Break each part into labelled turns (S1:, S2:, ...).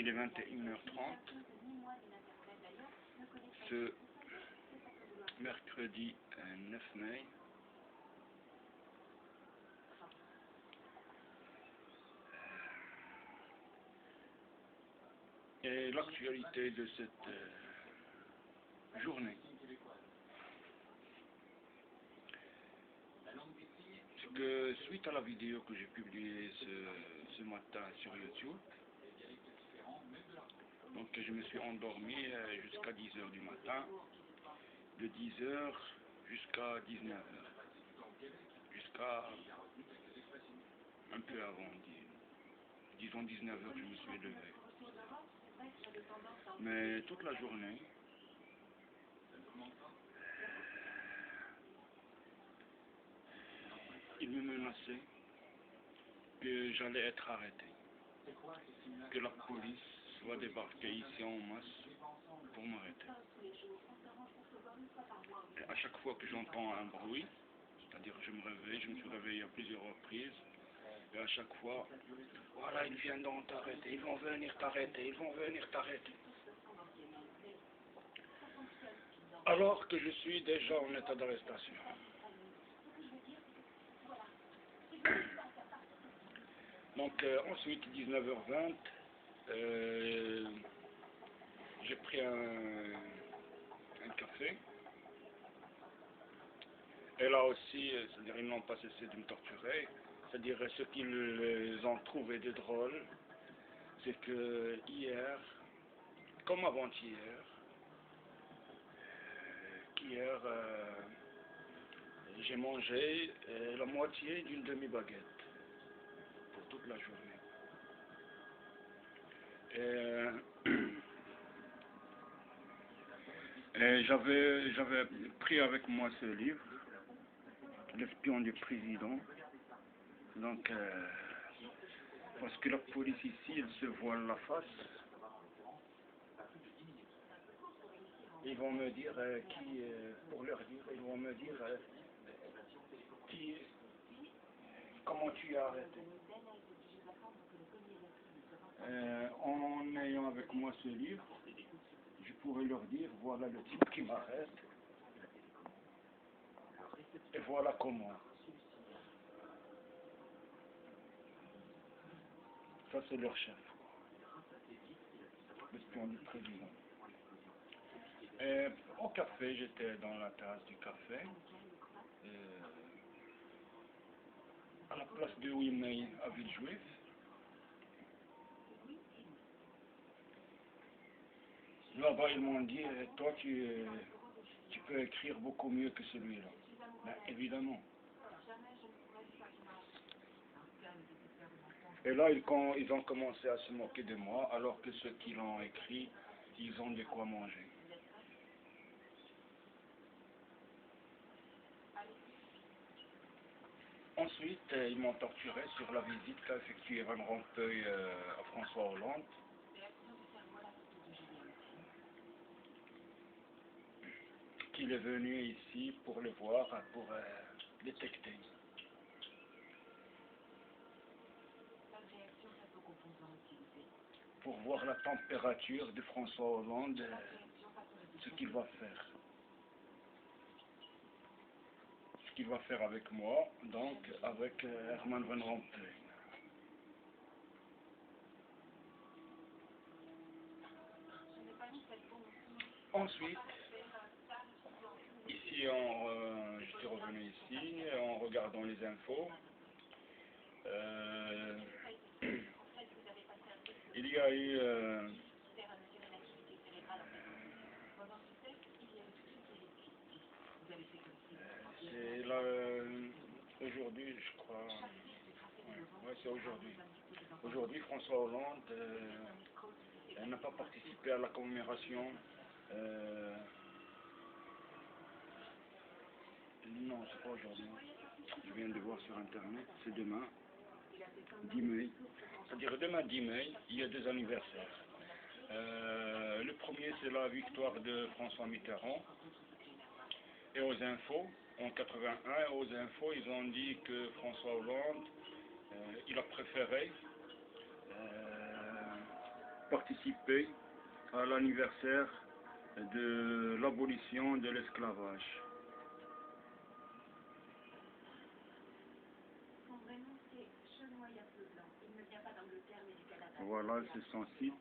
S1: il est 21h30. Ce mercredi 9 mai. Et l'actualité de cette journée, c'est que suite à la vidéo que j'ai publiée ce matin sur YouTube, donc je me suis endormi jusqu'à 10h du matin, de 10h jusqu'à 19h, jusqu'à un peu avant, disons 19h, je me suis levé. Mais toute la journée, il me menaçait que j'allais être arrêté, que la police va débarquer ici en masse pour m'arrêter. Et à chaque fois que j'entends un bruit, c'est-à-dire je me réveille, je me suis réveillé à plusieurs reprises, et à chaque fois, voilà, ils viendront t'arrêter, ils vont venir t'arrêter, ils vont venir t'arrêter. Alors que je suis déjà en état d'arrestation. Donc ensuite, 19h20, j'ai pris un café. Et là aussi, c'est-à-dire ils n'ont pas cessé de me torturer. C'est-à-dire ce qu'ils ont trouvé de drôle, c'est que hier, comme avant-hier, j'ai mangé la moitié d'une demi-baguette pour toute la journée. Et j'avais pris avec moi ce livre, L'espion du président. Donc, parce que la police ici, elle se voile la face. Ils vont me dire pour leur dire, ils vont me dire comment tu as arrêté. En ayant avec moi ce livre, je pourrais leur dire, voilà le type qui m'arrête, et voilà comment. Ça c'est leur chef, l'espion du président. Et au café, j'étais dans la tasse du café, à la place de Wimei à Villejuif. Là-bas, ils m'ont dit, toi, tu peux écrire beaucoup mieux que celui-là. Ben, évidemment. Et là, ils ont commencé à se moquer de moi, alors que ceux qui l'ont écrit, ils ont de quoi manger. Ensuite, ils m'ont torturé sur la visite qu'a effectuée Van Rompuy à François Hollande. Qu'il est venu ici pour le voir, pour détecter. Pour voir la température de François Hollande, ce qu'il va faire. Ce qu'il va faire avec moi, donc avec Herman Van Rompuy. Ensuite, ici, je suis revenu ici, en regardant les infos. Il y a eu c'est là aujourd'hui, je crois. Ouais, c'est aujourd'hui. Aujourd'hui, François Hollande n'a pas participé à la commémoration. Non, c'est pas aujourd'hui. Je viens de voir sur Internet, c'est demain, 10 mai. C'est-à-dire demain 10 mai, il y a deux anniversaires. Le premier, c'est la victoire de François Mitterrand. Et aux infos, en 81, aux infos, ils ont dit que François Hollande, il a préféré participer à l'anniversaire de l'abolition de l'esclavage. Voilà, c'est son site.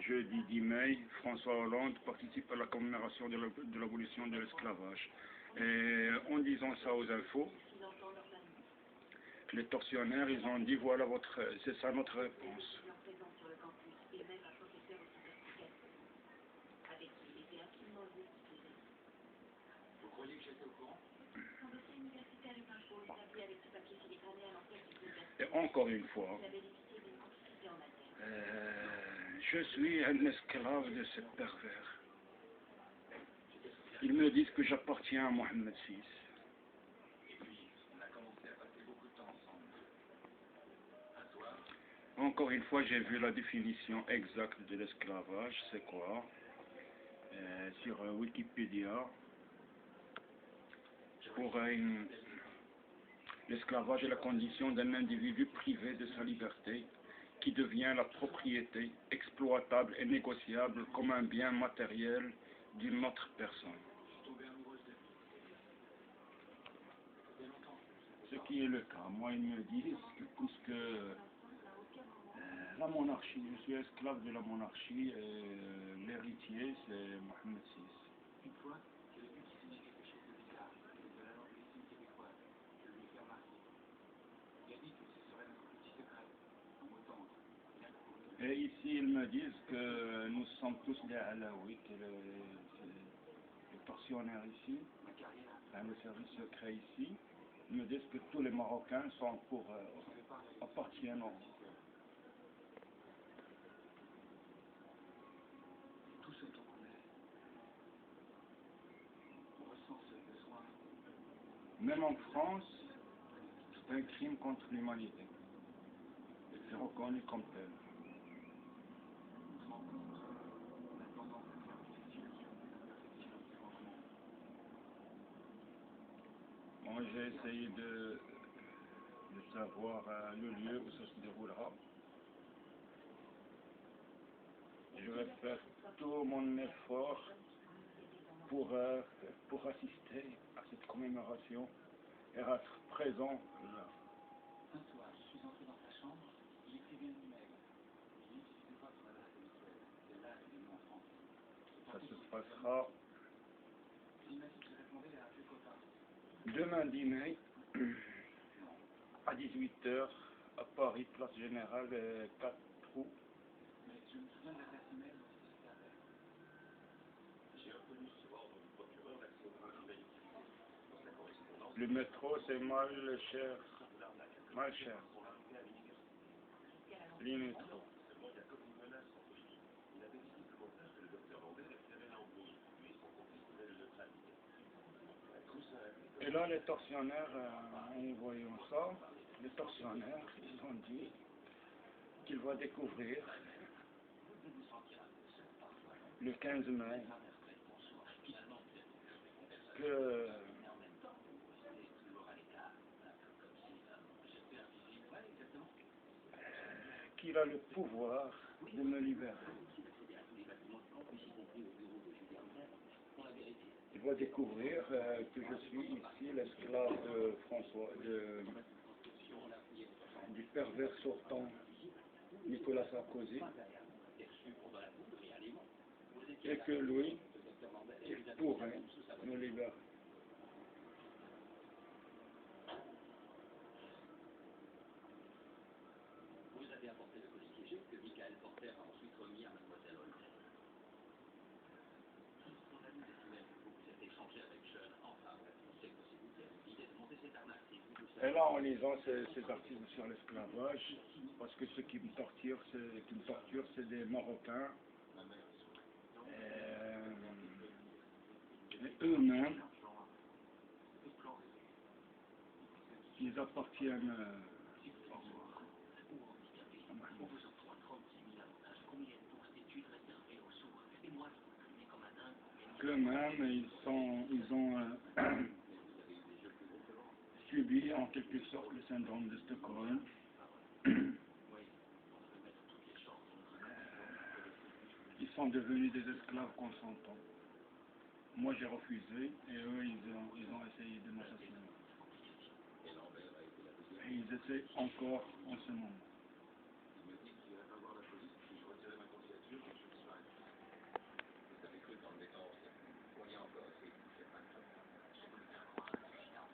S1: Jeudi 10 mai, François Hollande participe à la commémoration de l'abolition de l'esclavage. Et en disant ça aux infos, les tortionnaires, ils ont dit voilà c'est ça notre réponse.
S2: Vous croyez que j'étais au courant?
S1: Et encore une fois, je suis un esclave de ces pervers. Ils me disent que j'appartiens à Mohamed VI.
S2: Et puis, on a commencé à passer beaucoup de temps ensemble. Un soir,
S1: Encore une fois, j'ai vu la définition exacte de l'esclavage, c'est quoi? Sur Wikipédia. L'esclavage est la condition d'un individu privé de sa liberté, qui devient la propriété exploitable et négociable comme un bien matériel d'une autre personne.
S2: je suis tombé amoureuse de lui. Ça fait longtemps.
S1: Ce qui est le cas. Moi, ils me disent que puisque la monarchie, je suis esclave de la monarchie, et l'héritier, c'est Mohamed VI.
S2: Une fois, j'ai vu qu'il signait quelque chose de bizarre, de la langue des signes québécoise. Je lui ai fait remarquer. Il a dit que ce serait notre petit secret, un mot tendre, bien pour nous.
S1: Et ici, ils me disent que nous sommes tous des Alaouites, les tortionnaires ici,
S2: Ma carrière,
S1: le service secret ici. Ils me disent que tous les Marocains sont appartiennent au...
S2: tout ce temps qu'on est. On ressent ce besoin.
S1: Même en France, c'est un crime contre l'humanité. C'est reconnu comme tel.
S2: On se rend compte, on a tendance à faire du silence, perfection du changement.
S1: Moi, j'ai essayé de savoir le lieu où ça se déroulera. Je vais faire tout mon effort pour assister à cette commémoration et être présent là.
S2: Un soir, je suis entré dans sa chambre, il écrivait un email. Il n'utilisait pas son adresse habituelle, celle-là est devenue en français.
S1: Ça se passera
S2: Il m'a dit qu'il répondait à un vieux copain.
S1: demain 10 mai à 18 h à Paris, place Générale 4 trous.
S2: Mais je me souviens de l'adresse email dont il se servait.
S3: J'ai reconnu ce ordre du procureur l'accès au email utilisé. Dans sa correspondance,
S1: Le métro, c'est mal cher. Mal cher.
S3: son arrivée à l'université.
S1: Les métros.
S3: Seulement, il y a comme une menace entre lui. Il avait visiblement peur que le docteur Landais référait l'embrouille, mais son complice voulait le neutraliser. Tout ça a été
S1: Et là, les tortionnaires, en voyant ça, les tortionnaires, ils ont dit qu'il va découvrir le 15 mai que qu'il a le pouvoir de me libérer. Il va découvrir que je suis ici l'esclave de François, du pervers sortant Nicolas Sarkozy, et que lui, il pourrait me libérer.
S3: Vous avez apporté le colis piégé que Michael Porter a ensuite remis à Mademoiselle Holmgren. Son ami décimel que vous vous êtes échangé avec Jeune, enfin, on sait que c'est vous qui avez l'idée de monter cette arnaque.
S1: Et là, en lisant ces articles sur l'esclavage, parce que ceux qui me torturent, c'est des Marocains, et eux-mêmes, ils appartiennent qu'eux-mêmes, ils ont subi en quelque sorte le syndrome de Stockholm. sont devenus des esclaves consentants. Moi j'ai refusé et eux ils ont essayé de m'assassiner. Et ils essaient encore en ce moment.